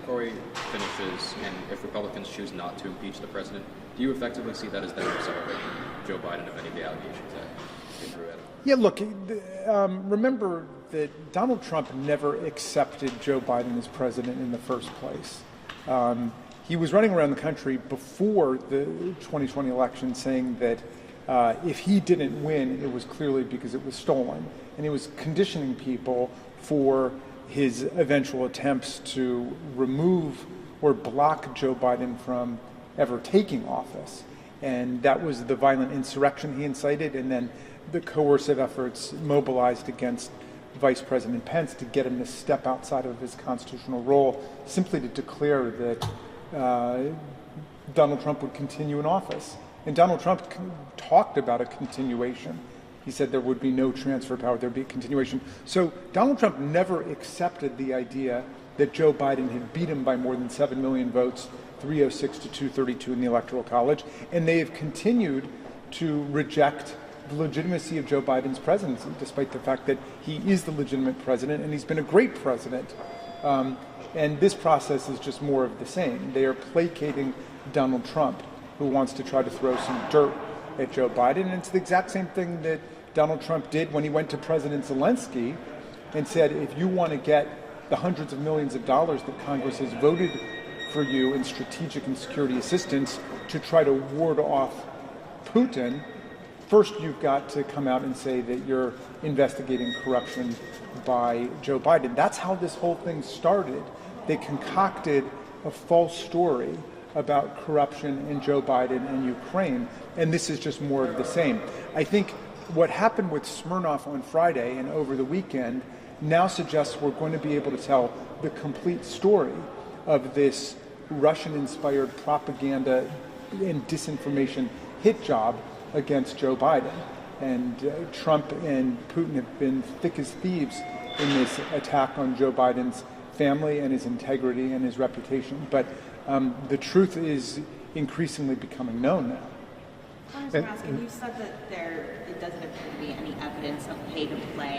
inquiry finishes and if Republicans choose not to impeach the president, do you effectively see that as them accelerating Joe Biden of any of the allegations that came through at him? Yeah, look, remember that Donald Trump never accepted Joe Biden as president in the first place. He was running around the country before the 2020 election saying that if he didn't win, it was clearly because it was stolen. And he was conditioning people for his eventual attempts to remove or block Joe Biden from ever taking office. And that was the violent insurrection he incited, and then the coercive efforts mobilized against Vice President Pence to get him to step outside of his constitutional role, simply to declare that Donald Trump would continue in office. And Donald Trump talked about a continuation. He said there would be no transfer of power, there'd be a continuation. So Donald Trump never accepted the idea that Joe Biden had beat him by more than 7 million votes, 306 to 232 in the Electoral College. And they have continued to reject the legitimacy of Joe Biden's presidency, despite the fact that he is the legitimate president and he's been a great president. And this process is just more of the same. They are placating Donald Trump, who wants to try to throw some dirt at Joe Biden. And it's the exact same thing that Donald Trump did when he went to President Zelensky and said, if you want to get the hundreds of millions of dollars that Congress has voted for you in strategic and security assistance to try to ward off Putin, first you've got to come out and say that you're investigating corruption by Joe Biden. That's how this whole thing started. They concocted a false story about corruption in Joe Biden and Ukraine, and this is just more of the same. I think what happened with Smirnov on Friday and over the weekend now suggests we're going to be able to tell the complete story of this Russian-inspired propaganda and disinformation hit job against Joe Biden. And Trump and Putin have been thick as thieves in this attack on Joe Biden's family and his integrity and his reputation. But the truth is increasingly becoming known now. Raskin, you said that it doesn't appear to be any evidence of pay to play